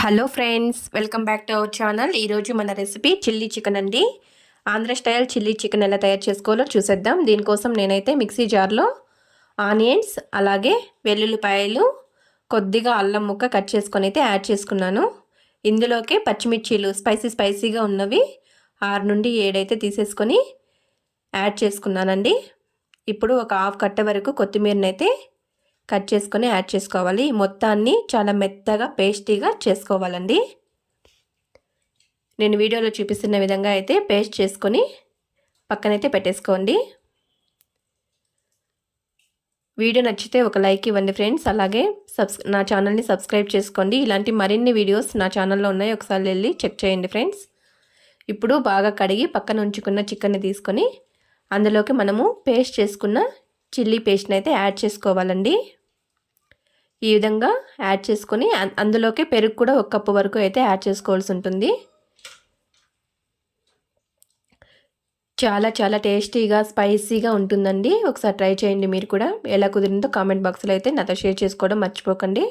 Hello friends, welcome back to our channel. ఈరోజు మన recipe chilli chicken అండి. Andhra style chilli chicken ఎలా తయారు చేసుకోవాలో చూసేద్దాం. దీనికోసం నేనైతే మిక్సీ జార్లో ఆనియన్స్, అలాగే వెల్లుల్లిపాయలు, కొద్దిగా అల్లం ముక్క కట్ చేసుకొని అయితే యాడ్ చేసుకున్నాను. ఇందులోకి పచ్చిమిర్చీలు స్పైసీగా ఉన్నవి 6 నుండి 7 అయితే తీసేసుకొని యాడ్ చేసుకున్నానండి. ఇప్పుడు ఒక హాఫ్ కట్ట వరకు కొత్తిమీరనైతే కట్ చేసుకొని యాడ్ చేసుకోవాలి. మొత్తాన్ని చాలా మెత్తగా పేస్టీగా చేసుకోవాలండి. నేను వీడియోలో చూపిస్తున్న విధంగా అయితే పేస్ట్ చేసుకొని పక్కనైతే పెట్టేసుకోండి. వీడియో నచ్చితే ఒక లైక్ ఇవ్వండి ఫ్రెండ్స్. అలాగే నా ఛానల్ని సబ్స్క్రైబ్ చేసుకోండి. ఇలాంటి మరిన్ని వీడియోస్ నా ఛానల్లో ఉన్నాయి, ఒకసారి వెళ్ళి చెక్ చేయండి ఫ్రెండ్స్. ఇప్పుడు బాగా కడిగి పక్కన ఉంచుకున్న చికెన్ని తీసుకొని అందులోకి మనము పేస్ట్ చేసుకున్న చిల్లీ పేస్ట్ని అయితే యాడ్ చేసుకోవాలండి. ఈ విధంగా యాడ్ చేసుకొని అందులోకి పెరుగు కూడా 1 కప్పు వరకు అయితే యాడ్ చేసుకోవాల్సి ఉంటుంది. చాలా టేస్టీగా స్పైసీగా ఉంటుందండి. ఒకసారి ట్రై చేయండి మీరు కూడా. ఎలా కుదిరిందో కామెంట్ బాక్స్లో అయితే నాతో షేర్ చేసుకోవడం మర్చిపోకండి.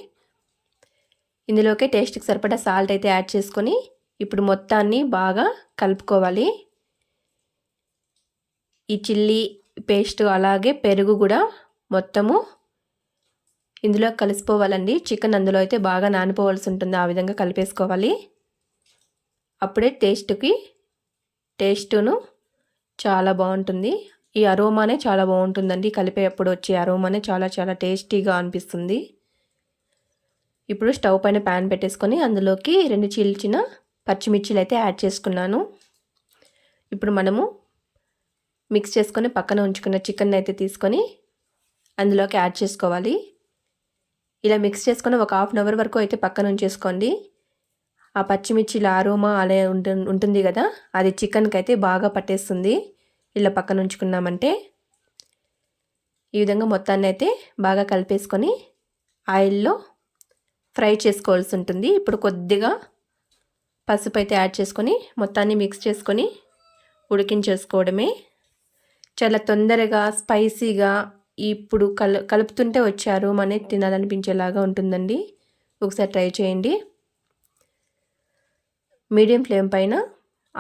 ఇందులోకి టేస్ట్కి సరిపడా సాల్ట్ అయితే యాడ్ చేసుకొని ఇప్పుడు మొత్తాన్ని బాగా కలుపుకోవాలి. ఈ చిల్లీ పేస్ట్ అలాగే పెరుగు కూడా మొత్తము ఇందులో కలిసిపోవాలండి. చికెన్ అందులో అయితే బాగా నానిపోవాల్సి ఉంటుంది. ఆ విధంగా కలిపేసుకోవాలి. అప్పుడే టేస్టును చాలా బాగుంటుంది. ఈ అరోమానే చాలా బాగుంటుందండి. కలిపేటప్పుడు వచ్చే అరోమానే చాలా టేస్టీగా అనిపిస్తుంది. ఇప్పుడు స్టవ్ పైన ప్యాన్ పెట్టేసుకొని అందులోకి 2 చీల్చిన పచ్చిమిర్చిలు అయితే యాడ్ చేసుకున్నాను. ఇప్పుడు మనము మిక్స్ చేసుకొని పక్కన ఉంచుకున్న చికెన్ అయితే తీసుకొని అందులోకి యాడ్ చేసుకోవాలి. ఇలా మిక్స్ చేసుకొని ఒక హాఫ్ అన్ అవర్ వరకు అయితే పక్కన ఉంచేసుకోండి. ఆ పచ్చిమిర్చిల అరోమా అలా ఉంటుంది కదా, అది చికెన్కి అయితే బాగా పట్టేస్తుంది. ఇలా పక్కన ఉంచుకున్నామంటే ఈ విధంగా మొత్తాన్ని అయితే బాగా కలిపేసుకొని ఆయిల్లో ఫ్రై చేసుకోవాల్సి ఉంటుంది. ఇప్పుడు కొద్దిగా పసుపు అయితే యాడ్ చేసుకొని మొత్తాన్ని మిక్స్ చేసుకొని ఉడికించేసుకోవడమే. చాలా తొందరగా స్పైసీగా ఇప్పుడు కలుపుతుంటే వచ్చారు మనే తినాలనిపించేలాగా ఉంటుందండి. ఒకసారి ట్రై చేయండి. మీడియం ఫ్లేమ్ పైన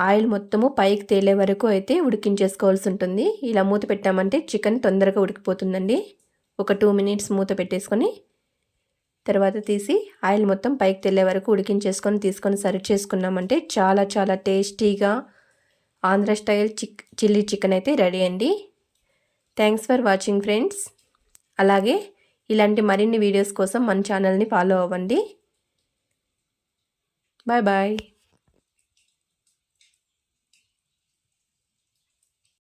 ఆయిల్ మొత్తము పైకి తేలే వరకు అయితే ఉడికించేసుకోవాల్సి ఉంటుంది. ఇలా మూత పెట్టామంటే చికెన్ తొందరగా ఉడికిపోతుందండి. ఒక 2 మినిట్స్ మూత పెట్టేసుకొని తర్వాత తీసి ఆయిల్ మొత్తం పైకి తేలే వరకు ఉడికించేసుకొని తీసుకొని సర్వ్ చేసుకున్నామంటే చాలా టేస్టీగా ఆంధ్ర స్టైల్ చిల్లీ చికెన్ అయితే రెడీ అండి. Thanks for watching friends. అలాగే ఇలాంటి మరిన్ని వీడియోస్ కోసం మన ఛానల్ని ఫాలో అవ్వండి. బాయ్.